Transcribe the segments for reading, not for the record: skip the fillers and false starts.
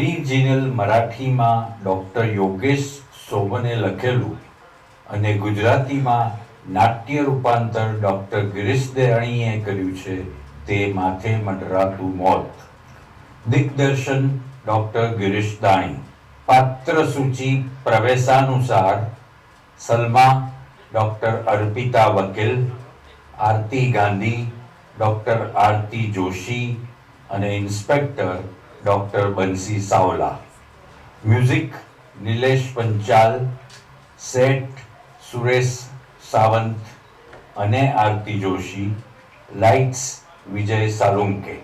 Original મરાઠીમાં doctor Yogesh સોબને લખેલું અને ગુજરાતીમાં નાટ્ય રૂપાંતર ડૉક્ટર ગિરીશ દયાણીએ કર્યું છે તે માથે મંડરાતું મોત. દિગ્દર્શન ડૉક્ટર ગિરીશ દાણી. પાત્ર સૂચિ પ્રવેશાનુસાર સલમા ડૉક્ટર અર્પિતા વકીલ, આરતી ગાંધી ડૉક્ટર આરતી જોશી અને ઇન્સ્પેક્ટર ડૉક્ટર બંસી સાવલા. મ્યુઝિક નિલેશ પંચાલ, સેટ સુરેશ સાવંત અને આરતી જોશી, લાઇટ્સ વિજય સાલુંકે.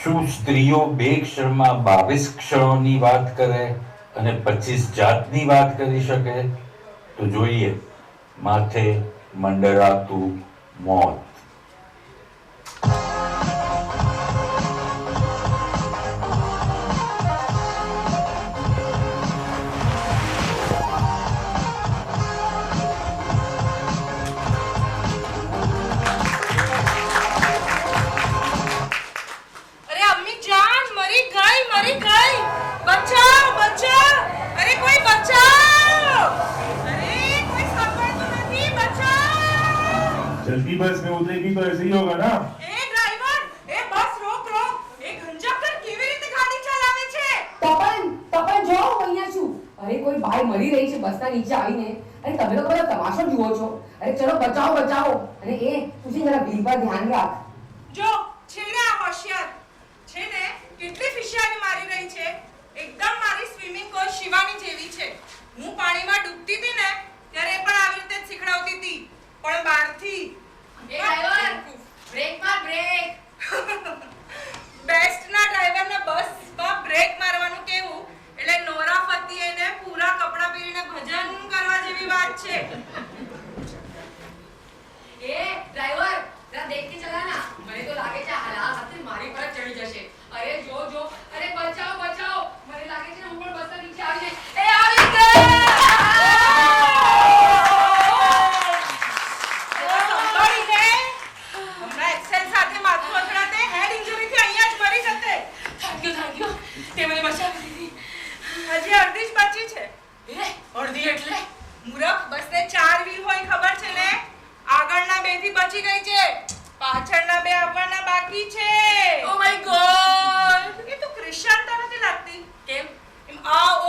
શું સ્ત્રીઓ 2 ક્ષણમાં 22 ક્ષણોની વાત કરે અને 25 જાતની વાત કરી શકે? તો જોઈએ માથે મંડરાતું મોત. जल्दी बस में उतरेगी तो ऐसे ही होगा ना. ए ड्राइवर, ए बस रोक रोक. ए ગંજાકર કેવી રીતે ગાડી ચલાવે છે? તપન જો હું અહીંયા છું. અરે કોઈ ભાઈ મરી રહી છે બસના નીચે આવીને. અરે તમે લોકો બધા તમાશો જુઓ છો. અરે ચલો બચાવો. અને એ તું જરા ભીડ પર ધ્યાન રાખ. જો છેડા હોશિયાર છે ને, કેટલી ફિશિયારી મારી રહી છે. એકદમ મારી સ્વિમિંગ કોચ શિવાની જેવી છે. હું પાણીમાં ડૂબતી હતી ને ત્યારે પણ આવી રીતે જ શીખડાવતી હતી, પણ બહારથી. એ ડ્રાઈવર બ્રેક માર બ્રેક. બેસ્ટ ના ડ્રાઈવરને બસમાં બ્રેક મારવાનું કેવું એટલે નોરા ફતેહી એને પૂરા કપડા પહેરીને ભજન કરવા જેવી વાત છે. એ ડ્રાઈવર જરા દેખ કે ચલાના. મને તો લાગે છે હાલ સાથે મારી પર ચડી જશે. અરે જો અરે બચાવો. મને લાગે છે હું પણ બસના નીચે આવી જઈશ. એ આવી ગઈ. હજી અડધી જ બચી છે. અડધી એટલે મૂરખ, બસને 4 વ્હીલ હોય ખબર છે ને? આગળના 2 થી બચી ગઈ છે, પાછળના 2 આવવાના બાકી છે. ઓ માય ગોડ. એ તો ક્રિશ્ચિયન તો નથી લાગતી. કેમ?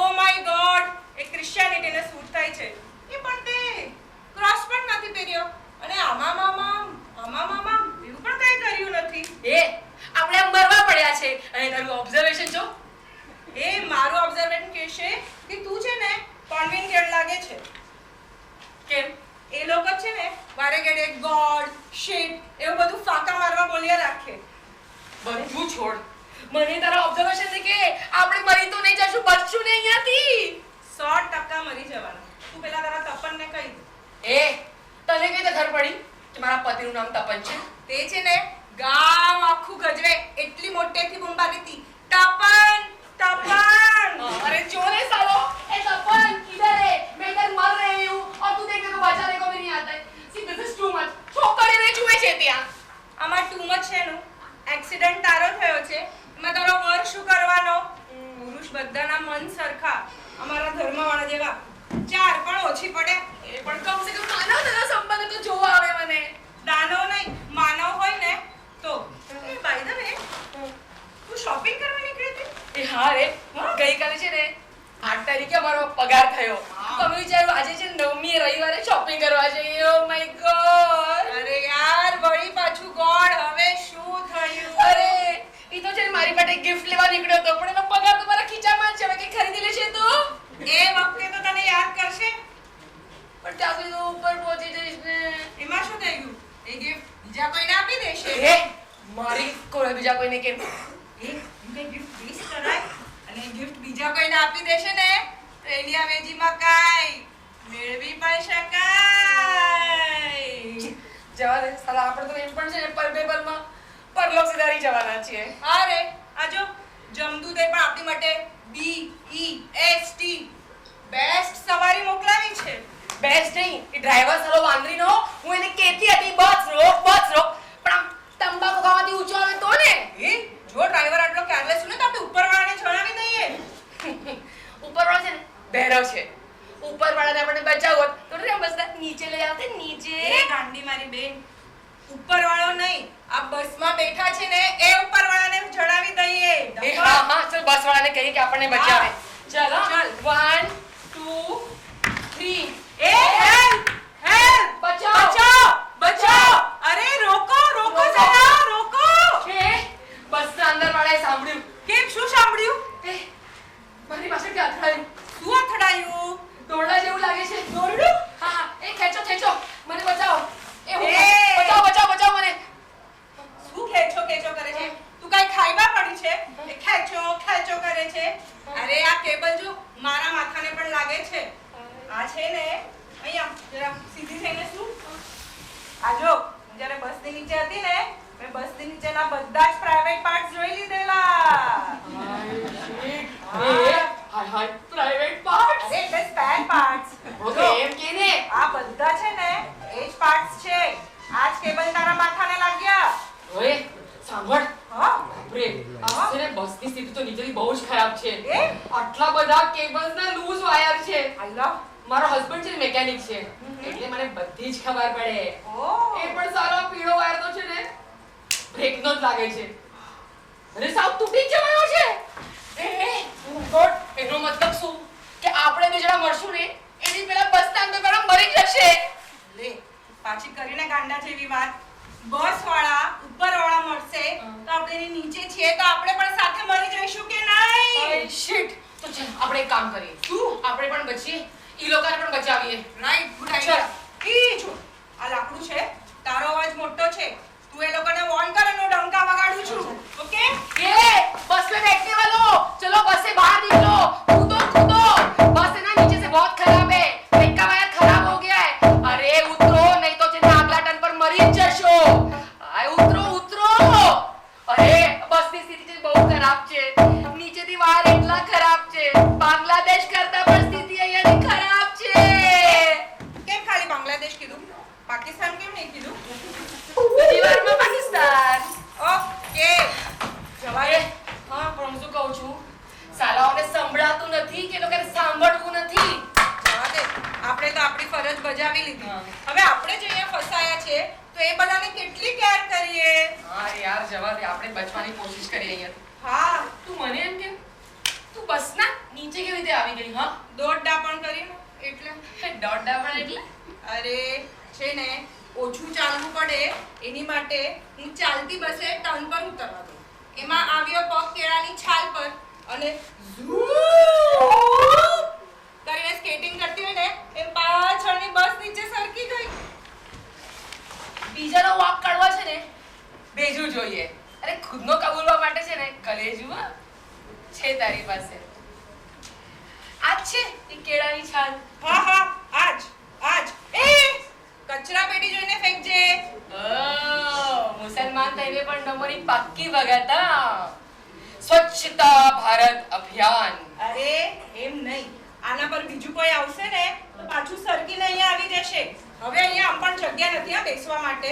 ઓ માય ગોડ એ ક્રિશ્ચિયાનિટીને સૂટ થાય છે. એ પણ તે ક્રોસ પણ નથી પહેર્યો અને આમાં એવું પણ કઈ કર્યું નથી. એ આપણે આમ મરવા પડ્યા છે અને તારું ઓબ્ઝર્વેશન જો. એ મારું ઓબ્ઝર્વેશન કહેશે કે તું છે ને કોન્વેન્ટેડ લાગે છે. કેમ? એ લોકો છે ને વારે ઘડે ગોડ શિટ એવું બધું ફાકા મારવા બોલ્યા રાખે. બધું છોડ, મને તારા ઓબ્ઝર્વેશન થી કે આપણે મરી તો નહીં જશું, બચશું ને અહીંયાથી. 100% મરી જવાના. તું પેલા તારા તપનને કહી દે. એ તને કઈ ખબર પડી કે મારા પતિનું નામ તપન છે? તે છે ને ગામ આખું ગજવે એટલી મોટેથી બૂમ પાડી હતી, તપન. अरे जो रे सालो, ए तपन किधर है? मैं इधर मर रही हूँ और तू देखने को बचाने को भी नहीं आता है. See, this is too much. છોકરી ને જુએ છે ત્યાં. આમાં ટુ મચ છે નું. એક્સિડન્ટ તારો થયો છે, એમાં તારો વર શું કરવાનો? પુરુષ બધાના મન સરખા, અમારા ધર્મવાળા જેવા 4 પણ ઓછી પડે. એ પણ કમ સે કમ માનવ તેના સંબંધ તો જોવા આવે મને. દાનવ નહીં માનવ હોય ને તો. એ બાય ધ વે તું શોપિંગ કરવા નીકળી હતી? એ હા રે, ગઈકાલે છે ને 8 તારીખે અમારો પગાર થયો. તો અમે વિચાર્યું આજે છે 9મી રવિવારે શોપિંગ કરવા જઈએ. ઓ માય ગોડ. અરે યાર વળી પાછું ગોડ, હવે શું થયું? અરે ઈ તો છે મારી માટે ગિફ્ટ લેવા નીકળ્યો હતો, પણ એનો પગાર તો મારા ખીચામાં જ છે. હવે કે ખરીદી લેશે તો એ વખતે તો તને યાદ કરશે, પણ ત્યાં સુધી તો ઉપર પહોંચી જઈશ ને. એમાં શું થઈ ગયું? એ ગિફ્ટ બીજા કોઈને આપી દેશે. એ મારી કોઈ બીજા કોઈને કેમ? એ ગિફ્ટ વેસ્ટ કરાય અને ગિફ્ટ બીજા કોઈને આપી દેશે ને તો એની અવેજીમાં કાઈ મેળવી પણ શકાય. જવા દે સાલા, આપણે તો એમ પણ છે ને પરબેબલમાં પરલોક સુધારી જવાના છીએ. અરે આજો જમદૂતે પણ આપણી માટે BEST બેસ્ટ સવારી મોકલાવી છે. બેસ્ટ નહીં, એ ડ્રાઈવર સાલો વાંદરીનો. હું એને કહેતી હતી બસ રોક, પણ આમ તંબાકુ ખાવાથી ઊંચો આવે તો ને. એ જો ડ્રાઈવર આટલો કેરલેસ છે ને તો આપણે ઉપરવાળાને જણાવી ઉપરવાળાનો છે. ઉપરવાળાને આપણે બચાવો તો રે બસતા નીચે લઈ આવતે નીચે. એ ગાંડી મારી બેન, ઉપરવાળો નહીં, આ બસમાં બેઠા છે ને એ ઉપરવાળાને જણાવી દઈએ. એ હા હા ચલ બસવાળાને કહીએ કે આપણને બચાવે. ચાલો ચાલ. 1 2 3 એ હેલ્પ હેલ્પ બચાવો. બચાવો બચાવો. અરે રોકો રોકો જરા રોકો. એ બસના અંદરવાળાએ સાંભળ્યું. કેમ શું સાંભળ્યું? એ મારી પાછળ કે અથડાયું. શું અથડાયું? દોરડા જેવું લાગે છે. દોરડું? હા હા એ ખેંચો ખેંચો મને બચાવો. એ હું એ! બચાવો બચાવો બચાવો મને. શું ખેંચો ખેંચો કરે છે? તું કાઈ ખાઈબા પડી છે? એ ખેંચો ખેંચો કરે છે. અરે આ કેબલ જો મારા માથાને પણ લાગે છે. આ છે ને અહીંયા જરા સીધી થઈને શું? આ જો જ્યારે બસની નીચે હતી ને મેં બસની નીચેના બધા જ પ્રાઇવેટ પાર્ટ્સ જોઈ લીધેલા. હાય હાય પ્રાઇવેટ પાર્ટ. અરે એટલે સ્પેર પાર્ટ્સ. ઓકે એમ કે ને. આ બધા છે ને એ જ પાર્ટ્સ છે. આ જ કેબલ તારા માથાને લાગ્યા. ઓય સાંભળ. હા બાપરે આ છે ને બસની સ્થિતિ તો નીચેથી બહુ જ ખરાબ છે. એ આટલા બધા કેબલ્સ ના લૂઝ વાયર છે. અલ્લાહ. મારો હસબન્ડ છે મેકેનિક છે એટલે મને બધી જ ખબર પડે. ઓહ એ પણ સારો પીળો વાયર તો છે ને બ્રેક નો જ લાગે છે. અરે સાવ તૂટી જ જવાનો છે. ગોડ એનો મતલબ શું કે આપણે બે જણા મળશું ને એની પેલા બસ ના અંદર વાળા મરી જશે. લે પાછી કરીને ગાંડા જેવી વાત. બસ વાળા ઉપર વાળા મળશે તો આપણે એની નીચે છીએ તો આપણે પણ સાથે મરી જઈશું કે નહીં? શિટ. તો ચાલ આપણે એક કામ કરીએ. શું આપણે પણ બચીએ ઈ લોકોને પણ બચાવીએ. રાઈટ ગુડ ચાલ. આઈડિયા. ઈ જો આ લાકડું છે, તારો અવાજ મોટો છે, તું એ લોકોને વોર્ન કર અને હું ડંકા વગાડું છું. ઓકે? ये बस में बैठने वालों चलो बस से बाहर निकलो. कूदो कूदो. बस है ना नीचे से बहुत खराब है. ब्रेक का वायर खराब हो गया है. अरे उतरो नहीं तो जैसे अगला टर्न पर मरी જ જશો. આય ઉતરો ઉતરો. અરે બસની સ્થિતિ બહુ ખરાબ છે. નીચેથી વાયર એટલા ખરાબ છે. બાંગ્લાદેશ કરતા પણ સ્થિતિ અહીંયાની ખરાબ છે. કેમ ખાલી બાંગ્લાદેશ કીધું? પાકિસ્તાન કેમ નહીં કીધું? બીજી વારમાં પાકિસ્તાન. ઓકે જવા અરે દે. હા પણ હું શું કહું છું સાલાઓને સંભળાતું નથી કે લોકોને સાંભળવું નથી. જવા દે. આપણે તો આપણી ફરજ બજાવી લીધી. હા. હવે આપણે જે અહીંયા ફસાયા છે તો એ બધાને કેટલી કેર કરીએ? હા યાર જવા દે આપણે બચવાની કોશિશ કરીએ અહીંયા. હા તું મને એમ કે તું બસના નીચે કેવી રીતે આવી ગઈ? હા દોડડા પણ કરીને એટલે દોડડા પણ એટલે અરે છે ને ઓછું ચાલવું પડે એની માટે હું ચાલતી બસે ટર્ન પર ઉતરવા દઉં. એમાં આવ્યો પગ કેળાની છાલ પર અને ઝૂમ કરીને સ્કેટિંગ કરતી હોય ને એમ પાછળની બસ નીચે સરકી ગઈ. બીજાનો વાક કાઢવા છે ને બેજું જોઈએ. અરે ખુદનો કબૂલવા માટે છે ને કલેજું હા છે તારી પાસે. આજ છે એ કેળાની છાલ. હા હા આજ આજ એ કચરા પેટી જોઈને ફેંકજે. મુસલમાન થઈને પણ નંબરની પાક્કી વગાતા. સ્વચ્છતા ભારત અભિયાન. અરે એમ નહીં, આના પર બીજું કોઈ આવશે ને તો પાછું સરકીને અહીંયા આવી જશે. હવે અહીંયા આમ પણ જગ્યા નથી આ બેસવા માટે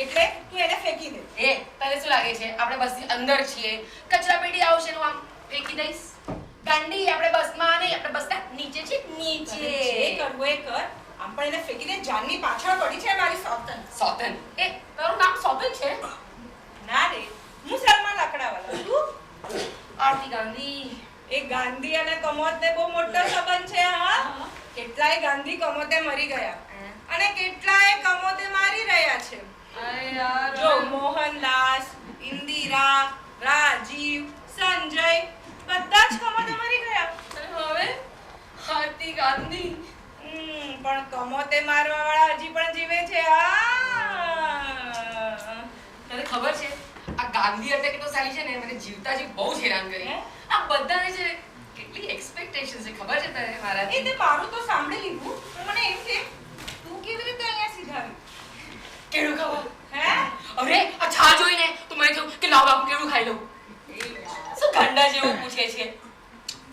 એટલે તું એને ફેંકી દે. એ તને શું લાગે છે આપણે બસની અંદર છીએ કચરા પેટી આવશે ને હું આમ ફેંકી દઈશ? ગાંડી આપણે બસમાં નહીં આપણે બસના નીચે છે નીચે. જે કરવું એ કર, આમ પણ એને ફેંકી દે. જાનની પાછળ પડી છે મારી સોતન. સોતન. એ તારું નામ સોતન છે? ના રે, હું સલમાન લાકડાવાલા. તું? આરતી ગાંધી. એ ગાંધી અને કમોતને બહુ મોટો સંબંધ છે. હા, કેટલાય ગાંધી કમોતે મરી ગયા અને કેટલાય કમોતે મારી રહ્યા છે. અરે યાર જો મોહનદાસ, ઇન્દિરા, રાજીવ, સંજય બધા જ કમોતે મરી ગયા. હવે આરતી ગાંધી. પણ કમોતે મારવા વાળા હજી પણ જીવે છે. તને ખબર છે આ ગાંધી એટલે કે તો સાલી છે ને મને જીવતા જી બહુ જ હેરાન કરી. હે? આ બધાને છે કેટલી એક્સપેક્ટેશન છે ખબર છે તને મારાથી? એ તે મારું તો સાંભળી લીધું પણ મને એમ કે તું કેવી રીતે અહીંયા સીધાવી? કેળું ખાવા. હે? અરે આ છા જોઈને તો મને થયું કે લાવ હું કેળું ખાઈ લઉં. શું ગાંડા જેવું પૂછે છે?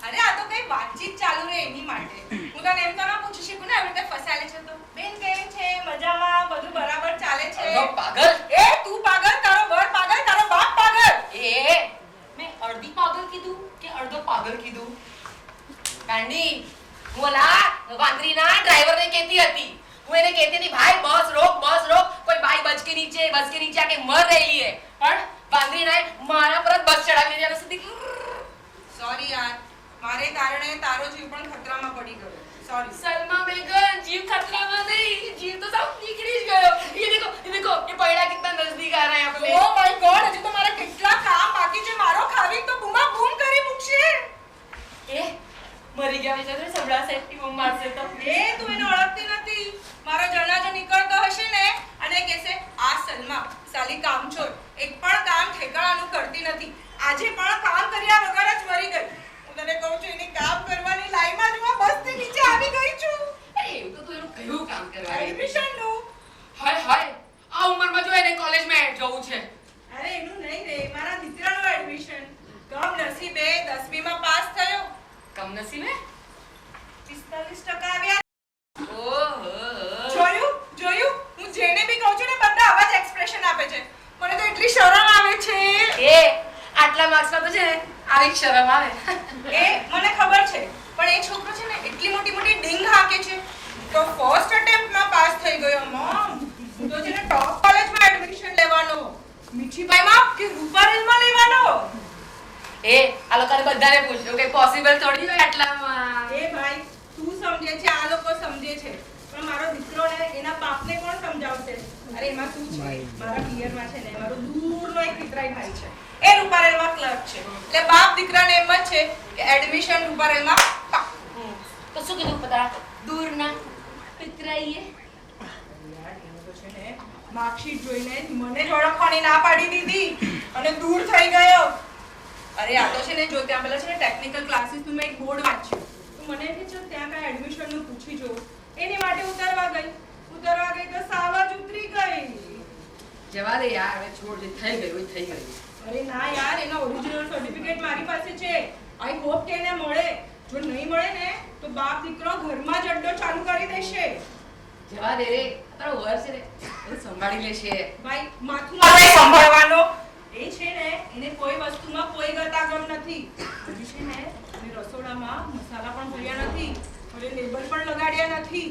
અરે આ તો કઈ વાતચીત ચાલુ રહે એની માટે. હું તને એમ તો ના પૂછી શકું ને આવી રીતે ફસાયેલી છે તો. બેન કેમ છે? મજામાં? બધું બરાબર ચાલે છે? અરે પાગલ. એ તું પાગલ, તારો વર પાગલ, તારો બાપ પાગલ. એ મેં અડધી પાગલ કીધું કે અડધો પાગલ કીધું? ગાંડી હું વાંદરીના ડ્રાઈવરને કહેતી હતી. હું એને કહેતી હતી ભાઈ બસ રોક કોઈ બાઈ બસ કે નીચે આકે મર રહેલી હે. પણ વાંદરીનાએ મારા પર જ બસ ચડાવી દીધી અને સીધી સોરી યાર, મારે કારણે તારો જીવ પણ ખતરામાં પડી ગયો. સોરી. સલમા બેગમ જીવ ખતરામાં નહીં, જીવ તો સાવ નીકળી જ ગયો. ये देखो ये पहला कितना नजदीक आ रहा है अपने. ઓ માય ગોડ, હજી તો મારા કેટલા કામ બાકી છે. મારો ખાવી તો બૂમા બૂમ કરી મૂકશે. એ મરી ગયા વિચાર સંભળા સેફટી બમ મારશે તો. એ તું એને ઓળખતી નથી. મારો જનાજો નીકળતો હશે ને અને કહેશે આ સલમા સાલી કામચોર, એક પણ કામ ઠેકાણાનું કરતી નથી. આજે પણ કામ કર્યા વગર જ મરી ગઈ. હું તને કહું છું એની કામ કરવાની લાઈનમાં જ હું બસથી નીચે આવી ગઈ છું. અરે એવું તો તું એનું કયું કામ કરવા આવી? એડમિશનનું. હાય આ ઉંમરમાં જો એને કોલેજમાં જવું છે. અરે એનું નહીં રે, મારા દીકરાનું એડમિશન. કમનસીબે 10મી માં પાસ થયો. કમનસીબે 45% આવ્યા. ઓહો જોયું હું જેને બી કહું છું ને બધા આવા જ એક્સપ્રેશન આપે છે. મને તો એટલી શરમ આવે છે. એ આટલા માર્ક્સમાં તો છે ને આવી જ શરમ આવે. એ મને ખબર છે, પણ એ છોકરો છે ને એટલી મોટી ડીંગ હાકે છે તો ફર્સ્ટ અટેમ્પ્ટમાં પાસ થઈ ગયો. મમ હું તો છે ને ટોપ કોલેજમાં એડમિશન લેવાનો, મીઠીબાઈમાં કે રૂપારેલમાં લેવાનો. એ આ લોકોને બધાને પૂછ્યું કે પોસિબલ થોડી હોય આટલામાં. એ ભાઈ તું સમજે છે, આ લોકો સમજે છે, પણ મારો દીકરો ને એના બાપને કોણ સમજાવશે? અરે એમાં શું છે, મારા પિયરમાં છે ને મારો દૂરનો એક પિતરાઈ ભાઈ છે, એ રૂપારેલમાં ક્લર્ક છે. એટલે બાપ દીકરાને એમ જ છે કે એડમિશન રૂપારેલમાં પાક્કું. તો શું કીધું પતા દૂરના પિતરાઈએ? યાર એનો તો છે ને માર્કશીટ જોઈને જ મને જ ઓળખવાની ના પાડી દીધી અને દૂર થઈ ગયો. અરે આ તો છે ને જો ત્યાં પેલા છે ને ટેકનિકલ ક્લાસીસ નું મેં એક બોર્ડ વાંચ્યું તો મને એમ કે ચાલ ત્યાં કાંઈ એડમિશન નું પૂછી જોઉં. એની માટે ઉતરવા ગઈ તો સાવા જ ઉતરી ગઈ. જવા દે યાર, હવે છોડ, જે થઈ ગયું એ થઈ ગયું. અરે ના યાર, એનો ઓરિજિનલ સર્ટિફિકેટ મારી પાસે છે. આઈ હોપ કે એને મળે. જો નહીં મળે ને તો બાપ દીકરો ઘરમાં જ અડ્ડો ચાલુ કરી દેશે. જવા દે રે, તારો વર છે ને એ સંભાળી લેશે. ભાઈ માથું મારે સંભાળવાનો એ છે ને એને કોઈ વસ્તુમાં કોઈ ગતાગમ નથી. હજી છે ને એને રસોડામાં મસાલા પણ ભર્યા નથી, હવે લેબલ પણ લગાડ્યા નથી.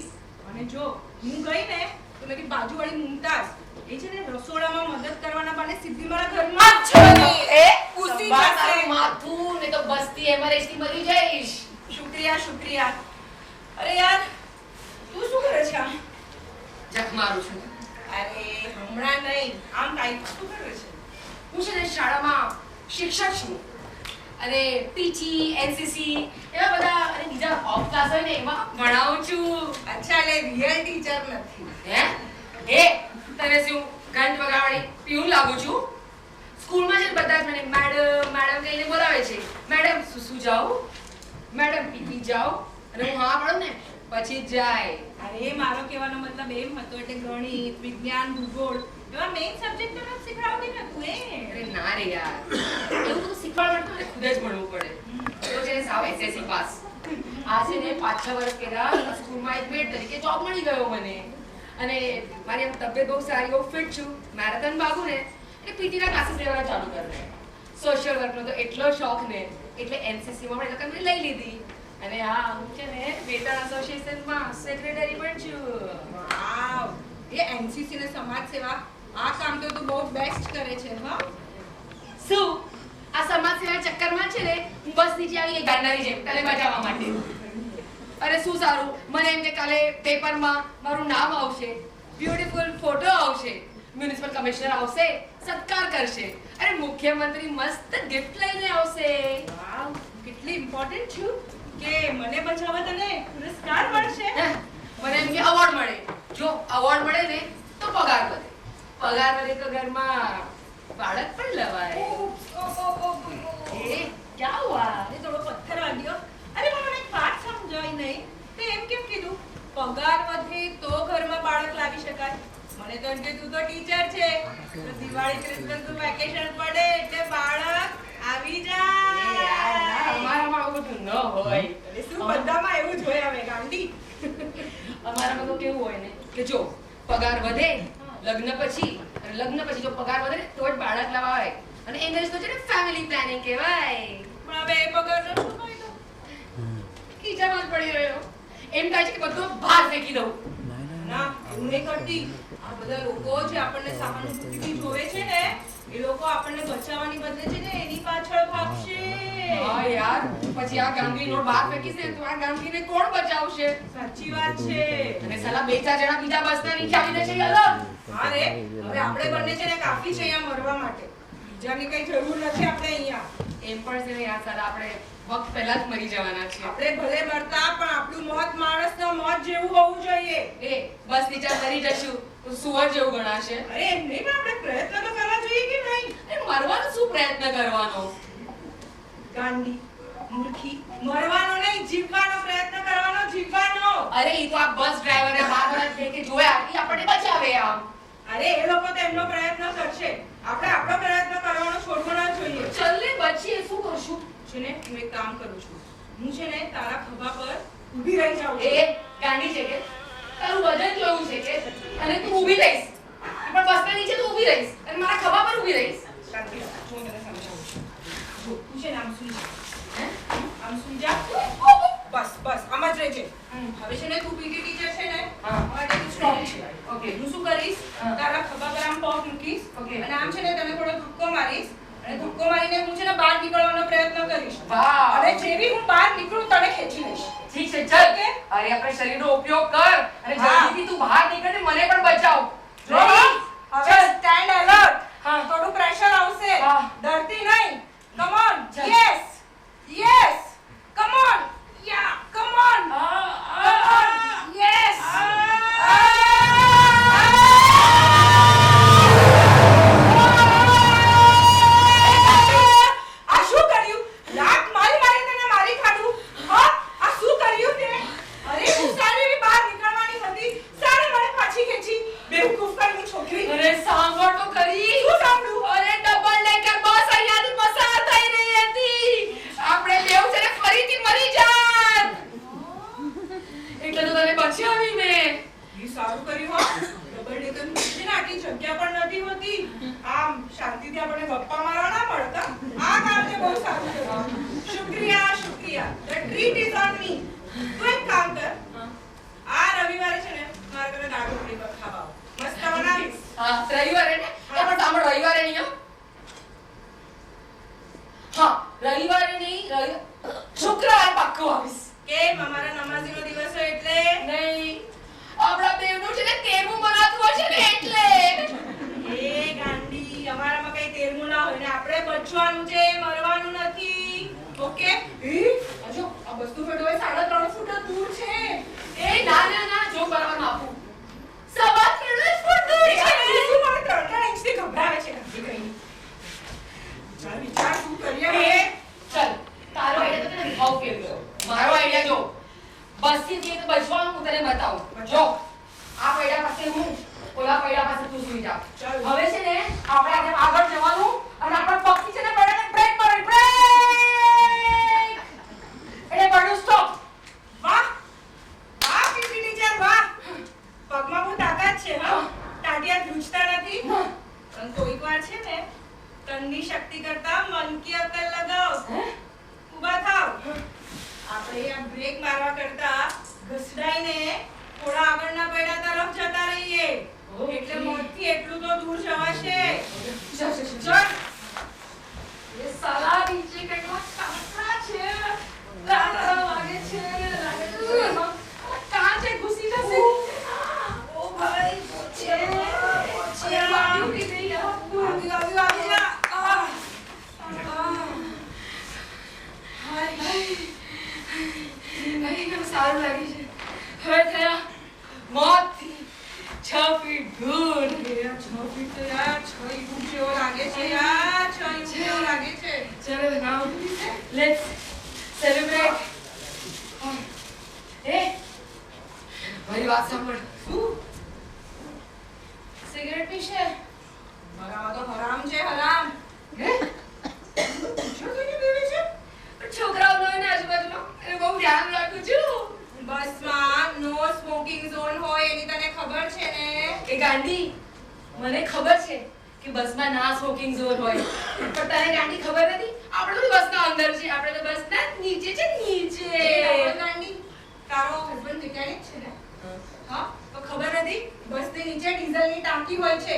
અને જો હું ગઈ ને તો મેં બાજુવાળી મુમતાઝ એ છે ને રસોડામાં મદદ કરવાના બાને સીધી મારા ઘરમાં જ જવાની. એ પૂછી સંભાળ જશે. તારું માથું, નહીં તો બસતી એમરેજ થી મરી જઈશ. શુક્રિયા. અરે યાર તું શું કરે છે? જખ મારું છું. અરે હમણાં નહીં, આમ ટાઈપ શું કરે છે? હું છે ને શાળામાં શિક્ષક છું અને પીટી, એનસીસી એવા બધા અને બીજા ઓફ ક્લાસ હોય ને એમાં ભણાવું છું. અચ્છા, એટલે રિયલ ટીચર નથી. હે તને શું ઘંટ વગાડવાની પીઉન લાગુ છું? સ્કૂલમાં છે બધા જ મને મેડમ કહીને બોલાવે છે. મેડમ સુસુ જાઓ, મેડમ પીપી જાઓ, અને હું હા પાડું ને પછી જ જાય. અરે મારો કહેવાનો મતલબ એમ હતો એટલે ગણિત, વિજ્ઞાન, ભૂગોળ એવા મેઇન સબ્જેક્ટ તો નથી શીખવાડતી ને તું. અરે ના રે યાર, એવું તો શીખવાડવા માટે ખુદ જ ભણવું પડે. તો છે ને સાવ એસએસસી પાસ. આ છે ને 5-6 વર્ષ પહેલા સ્કૂલમાં એક મેડ તરીકે જોબ મળી ગયો મને. અને મારી આમ તબિયત બહુ સારી, બહુ ફિટ છું, મેરેથોન ભાગું ને એટલે પીટીના ક્લાસીસ લેવાના ચાલુ કરી. સોશિયલ વર્કનો તો એટલો શોખ ને એટલે એનસીસીમાં પણ એ લોકોને લઈ લીધી. અને હા હું છે ને વેતન એસોસિએશનમાં સેક્રેટરી પણ છું. વાવ, એ એનસીસી ને સમાજ સેવા આ કામ તો તું બહુ બેસ્ટ કરે છે. હા શું આ સમાજ સેવા ચક્કરમાં છે ને હું બસ નીચે આવી ગઈ ગાંડાની જેમ તને બચાવવા માટે. અરે શું સારું, મને એમ કે કાલે પેપરમાં મારું નામ આવશે, બ્યુટીફુલ ફોટો આવશે, મ્યુનિસિપલ કમિશનર આવશે, સત્કાર કરશે, અરે મુખ્યમંત્રી મસ્ત ગિફ્ટ લઈને આવશે. વાવ, કેટલી ઇમ્પોર્ટન્ટ છું કે મને બચાવવા તને પુરસ્કાર મળશે. મને એમ કે અવોર્ડ મળે. જો અવોર્ડ મળે ને તો પગાર વધે, પગાર વધે તો ઘરમાં બાળક પણ લવાય. એ ક્યાં હુઆ? એ થોડો પથ્થર વાગ્યો. અરે પણ મને એક વાત સમજાય નહીં, તે એમ કેમ કીધું પગાર વધે તો ઘરમાં બાળક લાવી શકાય? મને તો એમ કે તું તો ટીચર છે, તો દિવાળી ક્રિસમસ નું વેકેશન પડે એટલે બાળક આવી જાય. અમારામાં આવું બધું ન હોય. એટલે શું બધામાં એવું જ હોય હવે ગાંડી? અમારામાં તો કેવું હોય ને કે જો પગાર વધે લગ્ન પછી, અને લગ્ન પછી જો પગાર વધે ને તો જ બાળક લાવાય. અને એને જ તો છે ને ફેમિલી પ્લાનિંગ કહેવાય. પણ હવે એ પગારનો શું ફાયદો? ખીચામાં જ પડી રહ્યો. એમ થાય છે કે બધું બહાર ફેંકી દઉં. ના એવું નહીં કરતી. આ બધા લોકો જે આપણને સહાનુભૂતિથી જોવે છે ને એ લોકો આપણને બચાવવાની બદલે છે ને એની પાછળ ભાગશે. હા યાર, પછી આ ગામની નોટ બહાર ફેંકી છે તો આ ગામડીને કોણ બચાવશે? સાચી વાત છે. અને સાલા બે ચાર જણા બીજા બસના નીચે આવી જશે એ અલગ. હા રે, હવે આપણે બંને છે ને કાફી છે અહીંયા મરવા માટે. બીજાની કઈ જરૂર નથી આપણે અહીંયા. એમ પણ છે ને યાર સાલા આપણે વખત પહેલા જ મરી જવાના છીએ. આપણે ભલે મરતા પણ આપણું મોત માણસનો મોત જેવું હોવું જોઈએ. એ બસ નીચે મરી જશું તો સુવર જેવું ગણાશે. અરે એમ નહીં પણ આપણે પ્રયત્ન તો કરવા જોઈએ કે નહીં? એ મરવાનો શું પ્રયત્ન કરવાનો? ગાંડી મૂર્ખી, મરવાનો નહીં જીવવાનો પ્રયત્ન કરવાનો, જીવવાનો. અરે ઈ તો આ બસ ડ્રાઈવરને બાર કે જોયા ઈ આપણને બચાવે આમ. અરે એ લોકો તો એમનો પ્રયત્ન કરશે, આપણે આપણો પ્રયત્ન કરવાનો છોડવો ના જોઈએ. ચાલ ને બચીએ, શું કરશું? છે ને હું એક કામ કરું છું, હું છે ને તારા ખભા પર ઊભી રહી જાઉં છું. એ ગાંડી છે કે તારું વજન જોયું છે કે અને તું ઊભી રહીશ પણ બસના નીચે તું ઊભી રહીશ અને મારા ખભા પર ઊભી રહીશ. શાંતિ રાખ, જો હું તને સમજાવું છું. જો તું છે ને આમ સુઈ જા, આમ સુઈ જા. બસ બસ આમ જ રહેજે. હવે છે ને તું પીટી ટીચર છે ને માટે તું સ્ટ્રોંગ છે. ઓકે. હું શું કરીશ, હા. તારા ખભા પર આમ પગ મૂકીશ ઓકે. અને આમ છે ને તને થોડો ધક્કો મારીશ અને ધક્કો મારીને હું છે ને બહાર નીકળવાનો પ્રયત્ન કરીશ. વાહ. અને જેવી હું બહાર નીકળું તને ખેંચી લઈશ. ઠીક છે ચાલ. ઓકે? અરે આપણે શરીરનો ઉપયોગ કર અને હા. જલ્દીથી તું બહાર નીકળ ને મને પણ બચાવ. જો હવે સ્ટેન્ડ એલર્ટ. હા. થોડું પ્રેશર આવશે. હા. ડરતી નહીં. Come on. ચાલ. Yes yes come on. Yeah come on. Come on. Yes. આ શું કર્યું? લાત મારી મારી તને મારી ખાધું. હા આ શું કર્યું તે? અરે હું સારી એવી બહાર નીકળવાની હતી, સારી મને પાછી ખેંચી. બેવકૂફ કઈ છોકરી. અરે સાંભળ તો ખરી. શું સાંભળું? અરે ડબલ ડેકર બસ અહીંયાથી પસાર થઈ રહી હતી. આપણે બેવ છે ને ફરીથી મરી જાત. એટલે તો તને બચાવી મેં. ઈ સારું કર્યું હો. ડબલ ડેકર નીચે નાખી જગ્યા પણ નથી હોતી. આમ શાંતિથી આપણે ગપ્પા મારવા ના મળતા. આ કામ તે બહુ સારું કર્યું. શુક્રિયા શુક્રિયા. The treat is on me. તું એક કામ કર. આ રવિવારે છે ને મારા ઘરે દાળ ઢોકળી ખાવા આવ. મસ્ત બનાવીશ. હા રવિવારે ને એ પણ સાંભળ રવિવારે નહીં હો. હા રવિવારે નહીં શુક્રવારે પાક્કું આવીશ. કેમ અમારા નમાઝીનો દિવસ હોય એટલે? નહીં આપણા બેવનું છે ને તેરમું મનાતું હશે ને એટલે. એ ગાંડી, અમારામાં કઈ તેરમું ના હોય ને આપણે બચવાનું છે, મરવાનું નથી. ઓકે? અજો આ વસ્તુ ફેડો 3.5 ફૂટ દૂર છે. એ ના ના ના જો કરવાનું આપું. સવા 3 ફૂટ દૂર એ છે. શું મને 3 ઇંચથી ગભરાવે છે ગાંડી કઈ. ચાલ વિચાર શું કરીએ એ હવે? ચાલ તારો આઈડિયા તો તને ભાવ ફેર ગયો. મારો આઈડિયા જો બસથી જે તો બચવાનું હું તને બતાવું. જો આ પૈડા પાસે હું, ઓલા પૈડા પાસે તું સુઈ જા. ચાલ. હવે છે ને આપણે આજે આગળ જવાનું અને આપણા પગથી છે ને પૈડાને બ્રેક મારવી. બ્રેક એટલે પૈડું સ્ટોપ. વાહ વાહ પીટી ટીચર વાહ. પગમાં બહુ તાકાત છે હા. ટાઢિયા ધ્રુજતા નથી. પણ કોઈક વાર છે ને તનની શક્તિ કરતા મન કી અકલ લગાવ. ઊભા થાવ. આપણે આ બ્રેક મારવા કરતા ઘસડાઈને થોડા આગળના પૈડા તરફ જતા રહીએ. એટલે મોતથી એટલું તો દૂર જવાશે. ચલ. એ સાલા નીચે કેટલા કાંકરા છે. લાલા લાગે છે. લાગે છે. કાંચે ઘૂસી જશે. ઓ ભાઈ પોચિયા. ઉડી ગઈ યાર. આવી જા. એકદમ સારું લાગે છે. હવે થયા મોતથી 6 ફીટ દૂર. એ 6 ફીટ તો યાર 6 ફૂટ જેવો લાગે છે યાર. 6 ફૂટ જેવો લાગે છે. ચલો now let's celebrate. એ મારી વાત સાંભળ. શું? સિગરેટ પીશે? મારામાં તો હરામ છે હરામ. હે પૂછો કોઈને પીવે છે? છોકરાઓ હોય ને આજુબાજુમાં એ બહુ ધ્યાન રાખું છું. બસમાં નો સ્મોકિંગ ઝોન હોય એની તને ખબર છે ને? એ ગાંડી મને ખબર છે કે બસમાં ના સ્મોકિંગ ઝોન હોય પણ તને ગાંડી ખબર નથી આપણે તો બસના અંદર છે. આપણે તો બસના નીચે છે નીચે. એ ગાંડી તારો હસબન્ડ મિકેનિક છે ને? હા, તો ખબર નથી બસની નીચે ડીઝલની ટાંકી હોય છે.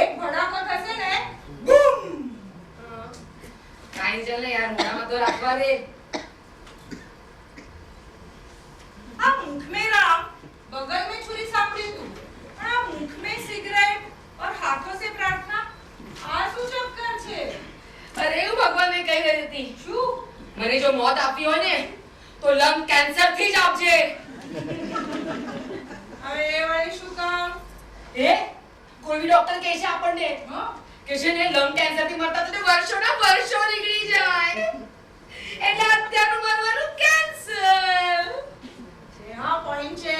એક ભડાકો થશે ને, બૂમ! કાઈ ચાલે યાર, મોઢામાં તો રાખવા દે. આ मुख में राम, बगल में छुरी सापड़ी तू, और आ मुख में सिगरेट और हाथों से प्रार्थना, आ શું ચક્કર છે? અરે હું ભગવાનને કહી રહી હતી, શું? મને જો મોત આપી હોય ને તો લંગ કેન્સર થી જ આપજે. હવે એ વળી શું કામ? એ કોઈ બી ડોક્ટર કહે છે આપણને હા? કે છે ને લંગ કેન્સર થી મરતા તો વર્ષોના વર્ષો નીકળી જાય, એટલે અત્યારનું મરવાનું કેન્સર. હા, પોઈન્ટ છે.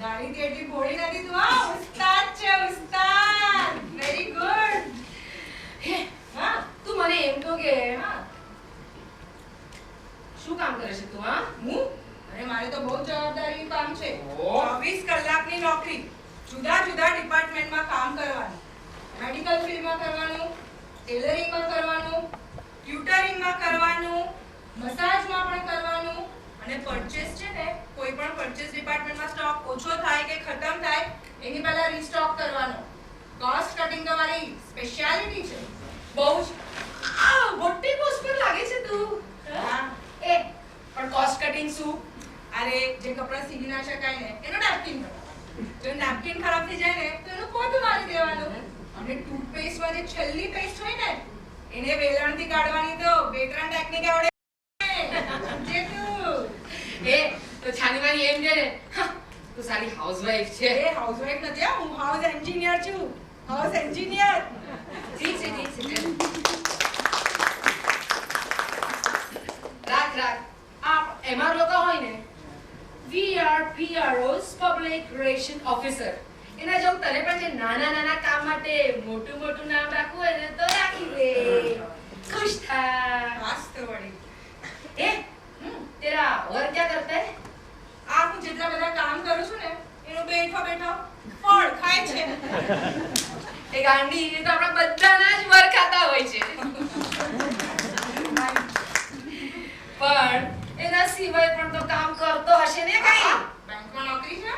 ગાડી તેટલી ભોળી નથી તું. હા, ઉસ્તાદ છે, ઉસ્તાદ. Very good. હે હા, તું મને એમ તો કે હા. શું કામ કરે છે તું? હા, હું? અરે મારે તો બહુ જવાબદારીનું કામ છે. ઓહ. 24 કલાકની નોકરી. જુદા જુદા ડિપાર્ટમેન્ટમાં કામ કરવાનું. મેડિકલ ફિલ્ડમાં કરવાનું, ટેલરિંગમાં કરવાનું, ટ્યુટરિંગમાં કરવાનું, મસાજમાં પણ કરવાનું, અને પરચેસ છે ને, કોઈ પણ પરચેસ ડિપાર્ટમેન્ટમાં સ્ટોક ઓછો થાય કે ખતમ થાય એની પહેલા રીસ્ટોક કરવાનો. કોસ્ટ કટિંગ તો મારી સ્પેશિયાલિટી છે. બહુ જ મોટી પોસ્ટ પર લાગે છે તું. હા. એ પણ કોસ્ટ કટિંગ શું? અરે જે કપડાં સીવી ના શકાય ને એનું નેપકિન કરવાનું. જો નેપકિન ખરાબ થઈ જાય ને તો એનું પોતું મારી દેવાનું. અને ટૂથપેસ્ટમાં જે છેલ્લી પેસ્ટ હોય ને એને વેલણથી કાઢવાની તો બે ત્રણ ટેકનિક આવડે. સમજે તું? એ તો છાની માની એમ કે ને હા, તું સારી હાઉસવાઈફ છે. એ હાઉસવાઈફ નથી હો, હું હાઉસ એન્જિનિયર છું. House engineer. ઠીક છે ઠીક છે. રાખ રાખ. આ એમાં લોકો હોય ને PROs Public Relation Officer, એના જેવું તને પણ જે નાના નાના કામ માટે મોટું મોટું નામ રાખવું હોય ને તો રાખી દે. ખુશ થા. મસ્ત વળી. એ તેરા ઓર ક્યા કરતા હે? આ હું જેટલા બધા કામ કરું છું ને એનું બેઠો બેઠો ફળ ખાય છે. એ ગાંડી એ તો આપણા બધાના જ વર ખાતા હોય છે. પણ એના સિવાય પણ તો કામ કરતો હશે ને કઈ? બેંકમાં નોકરી છે.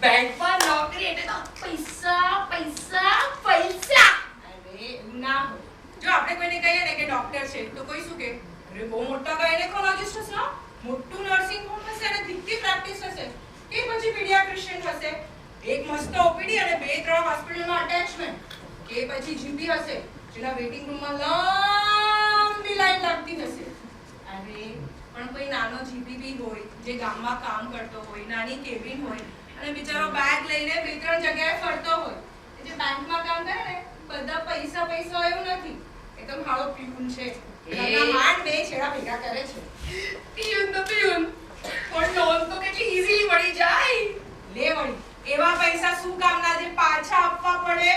બેંકમાં નોકરી એટલે તો પૈસા પૈસા પૈસા. અરે એવું ના હોય. જો આપણે કોઈને કહીએ ને કે ડોક્ટર છે તો કોઈ શું કહે? અરે બહુ મોટા ગાયનેકોલોજિસ્ટ હશે, હા? મોટું નર્સિંગ હોમ હશે અને દીકરી પ્રેક્ટિસ હશે કે પછી પીડિયાટ્રિશિયન હશે, એક મસ્ત ઓપીડી અને બે ત્રણ હોસ્પિટલમાં અટેચમેન્ટ, કે પછી જીપી હશે જેના વેઇટિંગ રૂમમાં લાંબી લાઈન લાગતી હશે. અરે પણ કોઈ નાનો જીપી બી હોય જે ગામમાં કામ કરતો હોય, નાની કેબિન હોય અને બિચારો બેગ લઈને બે ત્રણ જગ્યાએ ફરતો હોય. એ જે બેંકમાં કામ કરે ને બધા પૈસા પૈસા એવું નથી, એકદમ હાળો પ્યુન છે. ઘરના માંડ બે છેડા ભેગા કરે છે. પીયુન તો પીયુન, પણ લોન તો કેટલી ઈઝીલી મળી જાય. લે વળી એવા પૈસા શું કામના જે પાછા આપવા પડે?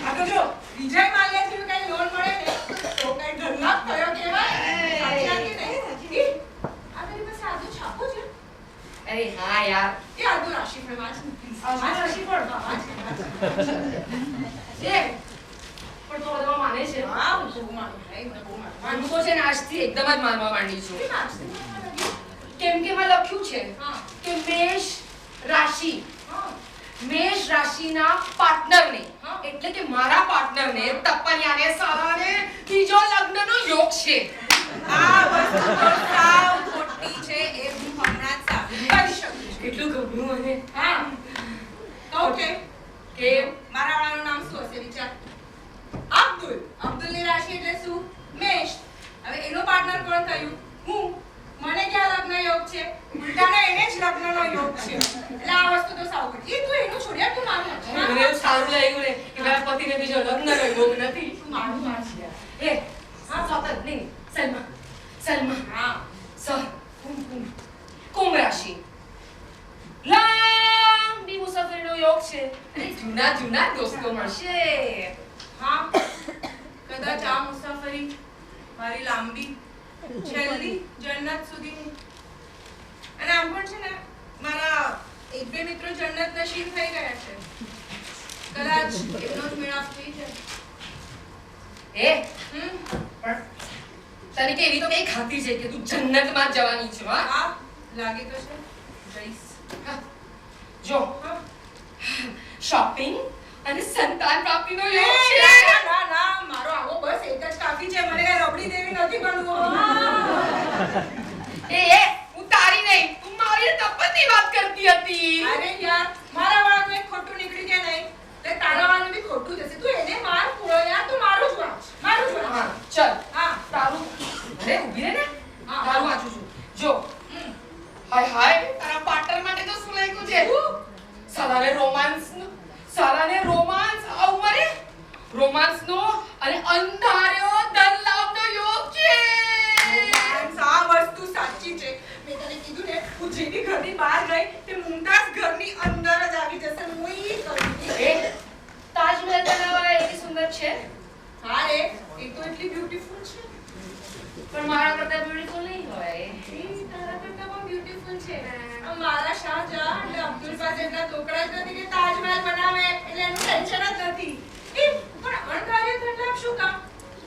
આ તો જો વિજય માલ્યાથી કઈ લોન મળે ને તો કઈ ધનલાભ થયો કહેવાય. સાચી વાત કે નહીં? આ તારી પાસે આદુ છાપો છે? અરે હા યાર, એ આદુ રાશિફળ વાંચ ને please. વાંચ રાશિફળ. હા, વાંચ. એ પણ તો બધા માને છે. હા, હું બહુ માનું. ભાઈ, મને બહુ માનું. હું તો છે ને આજથી એકદમ જ માનવા માંડી છું. કેમ વાંચતી મને લાગ્યું? કેમ કે માં લખ્યું છે હા. કે મેષ રાશિ, હા. મેષ રાશિના પાર્ટનરને, હા. એટલે કે મારા પાર્ટનરને તપન્યાને સારાને ત્રીજો લગ્નનો યોગ છે. આ વસ્તુ તો સાવ ખોટી છે એ હું હમણાં જ સાબિત કરી શકું છું. કેટલું ગમ્યું મને. હા. કહું કે કે મારા વાળાનું નામ શું હશે વિચાર? અબ્દુલ. અબ્દુલની રાશિ એટલે શું? મેષ. હવે એનો પાર્ટનર કોણ થયું? હું. મને ક્યાં લગ્ન યોગ છે? ઉલટાનો એને જ લગ્નનો યોગ છે. એટલે આ વસ્તુ તો સાવ ખોટી. એ તું એનું છોડ્યા તું માનું મને એવું સારું લાગ્યું ને કે મારા પતિને બીજો લગ્નનો યોગ નથી. તું માનું માન છે. એ હા સતત નહીં સલમા સલમા હા. કુંભ રાશિ, લાંબી મુસાફરીનો યોગ છે અને જૂના જૂના દોસ્તો મળશે. હા. કદાચ આ મુસાફરી મારી લાંબી છેલ્લી જન્નત સુધીની. અને આમ પણ છે ને મારા એક બે મિત્રો જન્નત નશીબ થઈ ગયા છે. કદાચ એમનો જ મેળાપ થઈ જાય. એ પણ તને કે એવી તો કઈ ખાતરી છે કે તું જન્નતમાં જ જવાની છો? હા, હા, લાગે તો છે જઈશ. જો શોપિંગ અને સંતાન પ્રાપ્તિનો એ, યોગ છે. ના, ના, ના, મારો આવો બસ એક જ કાફી છે. મને કઈ રબડી દેવી નથી બનવું. એ હું તારી નહીં, તું મારી તપતની વાત કરતી હતી. અરે યાર, મારા વાળાનું એક ખોટું નીકળી ગયા નહીં તે તારા વાળાનું બી ખોટું જશે. તું એને માર પૂરો યાર, તું મારું જ વાંચ. મારું જ વાંચ. ચલ હા. તારું અરે ઊભી રહે ને. હા. તારું વાંચું છું. જો હાય હાય તારા પાર્ટનર માટે તો શું લખ્યું છે? સાલાને રોમાન્સ આ ઉંમરે રોમાન્સનો અને અંધાર્યો ધન લાભનો યોગ છે. રોમાન્સ, આ વસ્તુ સાચી છે. મેં તને કીધું ને, હું જેની ઘરની બહાર ગઈ તે મુમતાઝ ઘરની અંદર જ આવી જશે. હું ઈ કરી. એ તાજમહેલ બનાવવા એટલી સુંદર છે હા રે, એ તો એટલી બ્યુટીફુલ છે. પણ મારા કરતા બ્યુટીફુલ નહીં હોય. એ તારા કરતા પણ બ્યુટીફુલ છે. આ મારા શાહજહાં એટલે અબ્દુલ પાસે એટલા તોકડા જ નથી કે તાજમહેલ બનાવે એટલે એનું ટેન્શન જ નથી. એ પણ અણધાર્ય ધનલાભ શું કામ?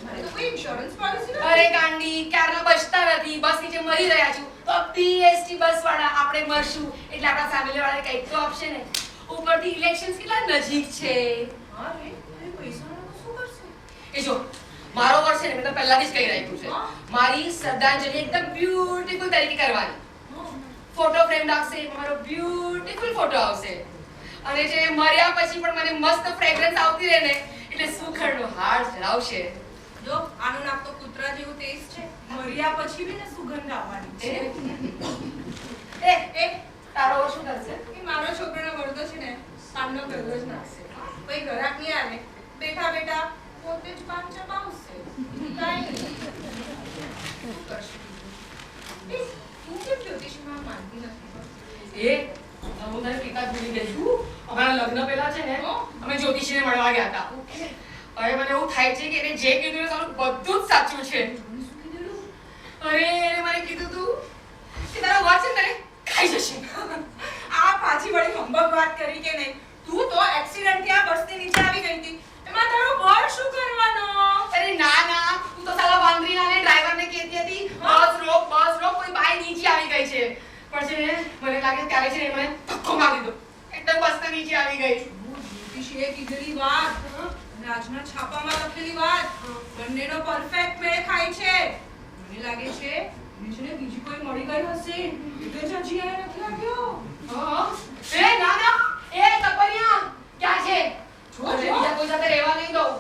મારે તો કોઈ ઇન્સ્યોરન્સ પોલિસી નથી. અરે ગાંડી ક્યારના બચતા નથી, બસ નીચે મરી રહ્યા છું તો પીએસટી બસ વાળા આપણે મરશું એટલે આપણા ફેમિલી વાળાને કંઈક તો આપશે ને. ઉપરથી ઇલેક્શન્સ કેટલા નજીક છે. હા રે, એ પૈસાનું શું કરશે? એ જો મારો વર્ષ છે ને મેં તો પહેલાથી જ કહી રાખ્યું છે મારી શ્રદ્ધાંજલિ એકદમ બ્યુટીફુલ તરીકે કરવાની. ફોટો ફ્રેમ લાગશે, મારો બ્યુટીફુલ ફોટો આવશે અને જે મર્યા પછી પણ મને મસ્ત ફ્રેગ્રન્સ આવતી રહે ને એટલે સુખડનો હાર ચડાવશે. જો આનું નામ તો કૂતરા જેવું તેજ છે. મર્યા પછી બી ને સુગંધ આવવાની છે. એ તારો વર્ષ શું કરશે? એ મારો છોકરાનો વરદો છે ને પાનનો ગરદો જ નાખશે. કોઈ ઘરાક નહીં આવે, બેઠા બેઠા પોતે જ પાન ચબાવશે. કાંઈ નહીં. શું કરશે? એ તું કેમ જ્યોતિષીમાં માનતી નથી? એ હું તને પિતા ભૂલી ગઈ છું. અમારા લગ્ન પહેલા છે ને અમે જ્યોતિષીને મળવા ગયા હતા. હવે મને એવું થાય છે કે એને જે કીધું ને તારું બધું જ સાચું છે. અરે એને મને કીધું તું કે તારો વાત છે ને તને ખાઈ જશે. આ પાછી વળી હંબક વાત કરી કે નહીં? તું તો એક્સિડન્ટથી આ બસની નીચે આવી ગઈ હતી. એમાં તારો વર શું કરવાનો? અરે ના ના તું તો સાલા વાંદરીના ને ડ્રાઈવરને કહેતી હતી બસ રોક કોઈ બાઈ નીચે આવી ગઈ છે. પણ છે ને મને લાગે ત્યારે છે ને મને ધક્કો મારી દીધો એકદમ બસ નીચે આવી ગઈ. જ્યોતિષીએ કીધેલી વાત રાજના છાપામાં લખેલી વાત બંનેનો પરફેક્ટ મેળ ખાય છે. મને લાગે છે બીજને બીજી કોઈ મળી ગઈ હશે એટલે જ હજી આ નથી આવ્યો. એ ના ના એ તપરિયા ક્યાં છે? જો, અને જો. બીજા કોઈ સાથે રહેવા નહીં દઉં,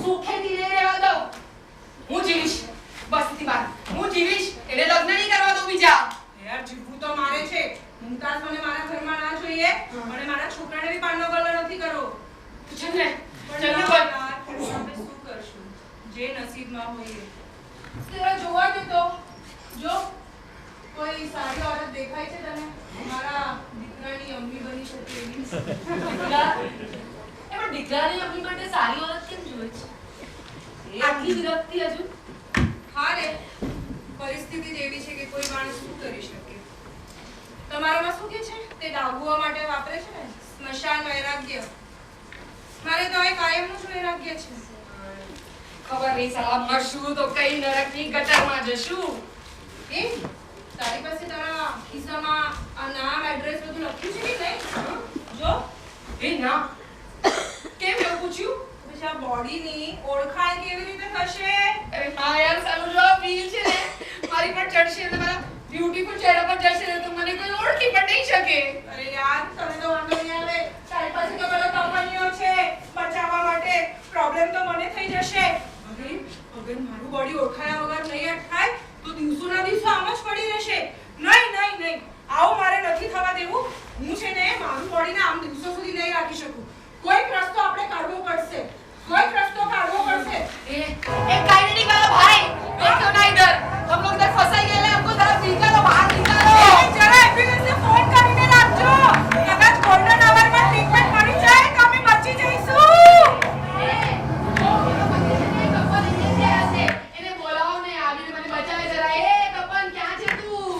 સુખેથી નહીં રહેવા દઉં. હું જીવીશ બસથી બહાર, હું જીવીશ એને લગ્ન નહીં કરવા દઉં બીજા. યાર જીવવું તો મારે છે. મુમતાઝ મને મારા ઘરમાં ના જોઈએ અને મારા છોકરાને બી પાનનો ગલ્લો નથી કરવો. છે ને પણ ચલ યાર, બોલ. આપણે શું કરશું? જે નસીબમાં હોય એ. જરા જોવા દે તો. જો કોઈ સારી औरत દેખાય છે તને? મારા દીકરાની અમ્મી બની શકે એવી. એમાં દીકરાની આપણી માટે સારી ઓળખ કેમ જોઈએ છે? આટલી વિરક્તિ હજુ? હા રે, પરિસ્થિતિ જ એવી છે કે કોઈ માણસ શું કરી શકે. તમારામાં શું કે છે તે ડાબુઓ માટે વાપરે છે ને સ્મશાન વૈરાગ્ય. મારે તો હવે કાયમનું જ વૈરાગ્ય છે. ખબર નહીં સાલા મરશું તો કઈ નરકની ગટરમાં જશું. એ તારી પાસે તારા ખિસ્સામાં આ નામ એડ્રેસ બધું લખ્યું છે કે નહીં? જો એ ના કેમ એવું પૂછ્યું? પછી આ બોડીની ઓળખાણ કેવી રીતે થશે? અરે હા યાર સાલું જો ફીલ છે ને મારી પર ચડશે અને મારા બ્યુટીફુલ ચહેરા પર જશે ને તો મને કોઈ ઓળખી પણ નહીં શકે. અરે યાર તને તો વાંધો નહીં આવે. તારી પાસે તો પેલો કંપનીઓ છે બચાવવા માટે. પ્રોબ્લેમ તો મને થઈ જશે. અગર મારું બોડી ઓળખાયા વગર નહીં અટકાય તો દિવસોના દિવસો આમ જ પડી રહેશે. નહીં આવું મારે નથી થવા દેવું. હું છે ને મારું બોડીને આમ દિવસો સુધી નહીં રાખી શકું. કોઈક રસ્તો આપણે કાઢવો પડશે. ए काहे नहीं वाला भाई देखो ना इधर हम लोग इधर फंसाई गए हैं हमको जरा निकालो बाहर निकालो જરા એમ્બ્યુલન્સને ફોન કરીને રાખજો. કદાચ ગોલ્ડન આવરમાં ટ્રીટમેન્ટ મળી જાય તો અમે બચી જઈશું. એને બોલાવો ને આવીને મને બચાવે જરા એ કપન ક્યાં છે તું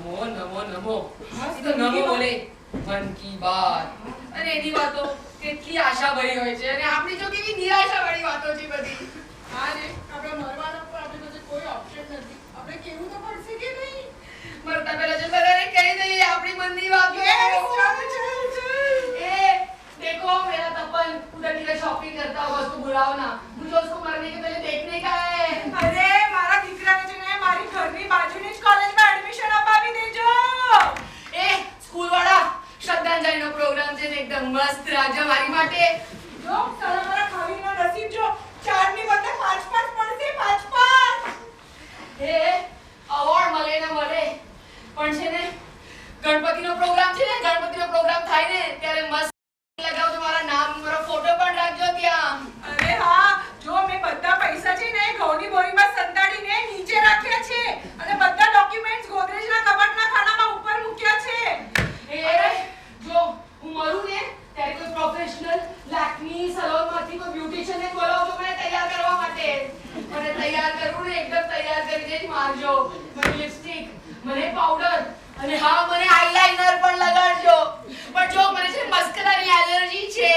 નમો નમો નમો. એ તો નમો બોલે મન કી બાત. અને એની વાતો કેટલી આશાભરી હોય છે અને આપણી જો કેવી નિરાશાવાળી વાતો છે બધી. હા રે, આપણે મરવાનો પણ આપણી પાસે કોઈ ઓપ્શન નથી. આપણે કેવું તો પડશે કે નહીં? મરતા પહેલા જો બધાને કહી દઈએ આપણી મનની વાતો. ए देखो मेरा तपन उधर नीचे शॉपिंग करता हुआ उसको बुलाओ ना, मुझे उसको मरने के पहले देखने का है. અરે મારા દીકરાને છે ને મારી ઘરની બાજુની જ કોલેજમાં એડમિશન અપાવી દેજો. ए स्कूल वाला શ્રદ્ધાંજલિનો પ્રોગ્રામ છે ને એકદમ મસ્ત રાખજો મારી માટે. જો સાલા મારા ખાવીનો નસીબ જો 4 ની બદલે 5 પડશે 5. એ અવોર્ડ મળે ને મળે પણ છે ને ગણપતિનો પ્રોગ્રામ છે ને, ગણપતિનો પ્રોગ્રામ થાય ને ત્યારે મસ્ત લગાવજો મારા નામ મારો ફોટો પણ રાખજો ત્યાં. અરે હા, જો મેં બધા પૈસા છે ને ઘઉંની બોરીમાં સંતાડીને નીચે રાખ્યા છે અને બધા ડોક્યુમેન્ટ્સ ગોદરેજના કબાટના ખાનામાં ઉપર મૂક્યા છે. એ જો હું મરું ને ત્યારે કોઈ પ્રોફેશનલ લેકમી સલોનમાંથી કોઈ બ્યુટિશિયનને બોલાવજો મને તૈયાર કરવા માટે. મને તૈયાર કરવું ને એકદમ તૈયાર કરીને જ મારજો. મને લિપસ્ટિક, મને પાવડર અને હા મને આઈલાઇનર પણ લગાડજો. પણ જો મને છે મસ્કરાની એલર્જી છે.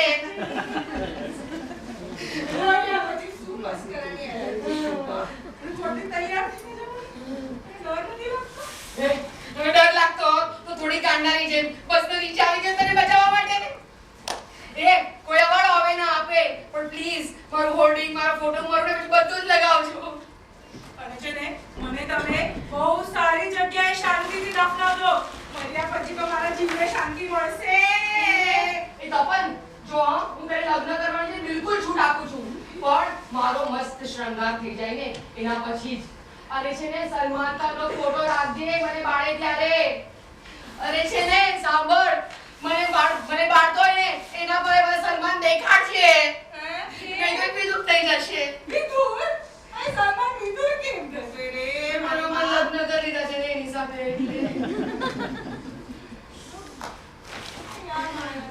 અને આ બધી શું મસ્કરાની એલર્જી છે? ખોટી તૈયાર થઈને જવાનું? ડર નથી લાગતો? એ, તમે ડર લાગતો હોત તો થોડી કાંડાની જેમ બસનો નીચે આવી જાય તને બચાવવા માટે. એ કોઈ અવાર્ડ આવે ના આપે પણ પ્લીઝ મારું હોર્ડિંગ, મારો ફોટો, મારું ને બધું જ લગાવજો. અને છે ને મને તમે બહુ સારી જગ્યાએ શાંતિથી દફનાવજો. મર્યા પછી તો મારા જીવને શાંતિ મળશે. એ તપન જો હા, હું તારે લગ્ન કરવાની છે બિલકુલ છૂટ આપું છું પણ મારો મસ્ત શૃંગાર થઈ જાય ને એના પછી જ. અરે છે ને સલમાન ખાનનો ફોટો રાખજે મને બાળે ત્યારે. અરે છે ને સાંભળ, મને બાળતો હોય ને એના પર મને સલમાન દેખાડશે. કઈ બીજું થઈ જશે. વિધુર? આ સામાન વિધુર કેમ થશે રે? મારો મન લગ્ન કરી લીધા છે ને એની સાથે એટલે.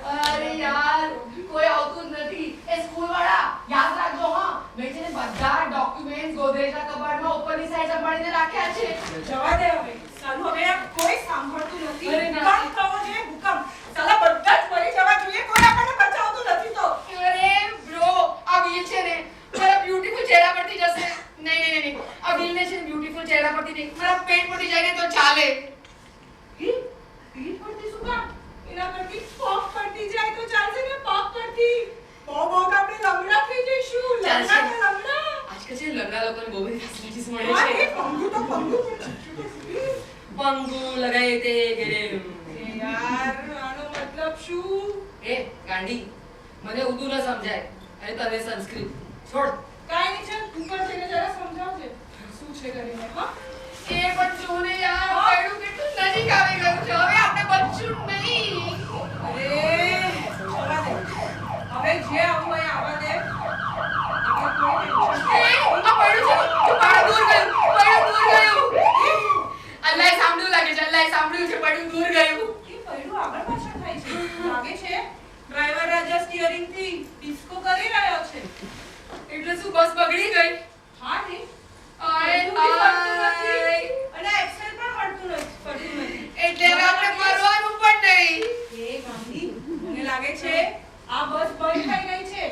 અરે યાર કોઈ આવતું જ નથી. એ સ્કૂલ વાળા યાદ રાખજો હા, મેં છે ને બધા ડોક્યુમેન્ટ્સ ગોદરેજના કબાટમાં ઉપરની સાઈડ સંભાળીને રાખ્યા છે. જવા દે હવે. સાલું હવે આ કોઈ સાંભળતું નથી. અરે ના. ભૂકંપ થવો જોઈએ, ભૂકંપ. સાલા બધા જ મરી જવા જોઈએ, કોઈ આપણને બચાવતું નથી તો. અરે બ્રો આ વ્હીલ છે ને મારા બ્યુટીફુલ ચહેરા પરથી જશે. નહીં આ વ્હીલ ને છે ને બ્યુટીફુલ ચહેરા પરથી નહીં મારા પેટ પરથી જાય ને તો ચાલે. પીઠ પરથી શું કામ? એના પરથી પગ પરથી જાય તો ચાલશે ને? પગ પરથી બહુ આપણે લંગડા થઈ જઈશું. ચાલશે. લંગડા. આજકાલ છે ને લગ્ન લોકોને બહુ બધી ફેસિલિટીઝ મળે હા, છે. એ પંગુ તો પંગુ પણ પંગુ લગાય તે ઘરે. એ યાર આનો મતલબ શું? એ ગાંડી મને ઉર્દુ ન સમજાય અને તને સંસ્કૃત છોડ. કાઈ નહીં, ચાલ ઉપર જઈને જરા સમજાવજે શું છે કરીને. હા એ પણ જો ને યાર પેડું કેટલું નજીક આવી ગયું છે. હવે આપણે બચશું નહીં. અરે જવા દે. હવે જે આવું હોય આવવા દે. આપણે કોઈ ટેન્શન એ આ પેડું છે તો પેડું દૂર ગયું. અલ્લાહે સાંભળ્યું લાગે છે. અલ્લાહે સાંભળ્યું છે પેડું દૂર ગયું. એ પહેલું આગળ પાછળ થાય છે. લાગે છે ડ્રાઈવર રાજા સ્ટીયરિંગ થી ડિસ્કો કરી રહ્યો છે. એટલે શું બસ બગડી ગઈ? હા ને આય અને એક્સેલ પણ પડતું નથી. એટલે હવે આપણે મરવાનું પણ નહીં. એ ગાંધી મને લાગે છે આ બસ બંધ થઈ ગઈ છે.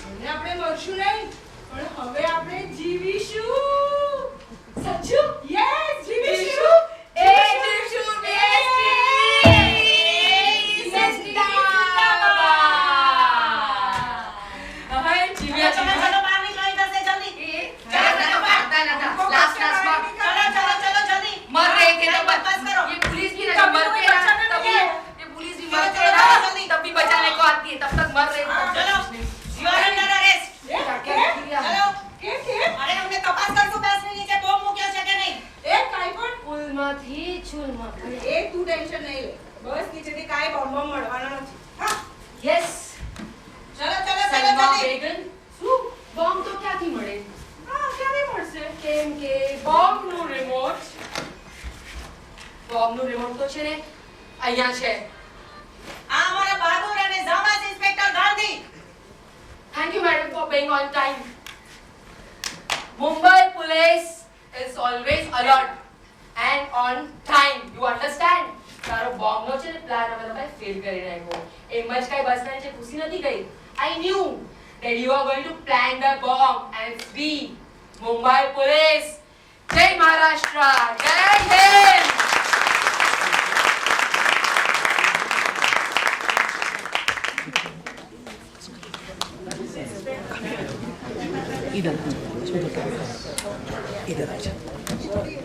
અને આપણે મરશું નહીં પણ હવે આપણે જીવીશું. સાચું? યસ, જીવીશું. એ જીવશું બેસ્ટી જિંદાબાદ. હવે જીવ્યા ચલો છે. ચલો બહાર નીકળો ઇધર સે જલ્દી. लास्ट में चलो जल्दी मर रहे थे टाइम तब पास करो। ये पुलिस भी तब मर कोई के बचाने नहीं तभी है। ये पुलिस भी चलो, मर चलो, के जल्दी। तब भी बचाने को आती है तब तक मर रहे थे। चलो यू आर अंडर अरेस्ट। એ, क्या કે? किया? चलो કે? अरे हमने तपास करશું બેસની નીચે બોમ્બ મૂક્યો છે કે નહીં. એ કાઈ પણ પુલમાંથી ચૂલમાં એ તું ટેન્શન નહીં લે. બસ નીચેથી કાઈ બોમ્બ મળવાનો નથી. હા યસ ચલો ચલો ચલો સલમા જલ્દી. બેગન શું બોમ્બ તો ક્યાંથી મળે? હા ક્યારે મળશે? કેમ કે બોમ્બનું રિમોટ તો છે ને અહીંયા છે. આ અમારા બહાદુર અને જાબાઝ inspector Gandhi. Thank you, madam, for being on time. Mumbai police is always alert and on time. You understand? તારો બોમ્બનો છે ને પ્લાન અમે લોકોએ ફેલ કરી નાખ્યો. એમ જ કઈ બસના નીચે ઘૂસી નથી ગઈ. I knew that you are going to plant the bomb and free Mumbai police. Jai Maharashtra. Jai Hind. इधर आ जाओ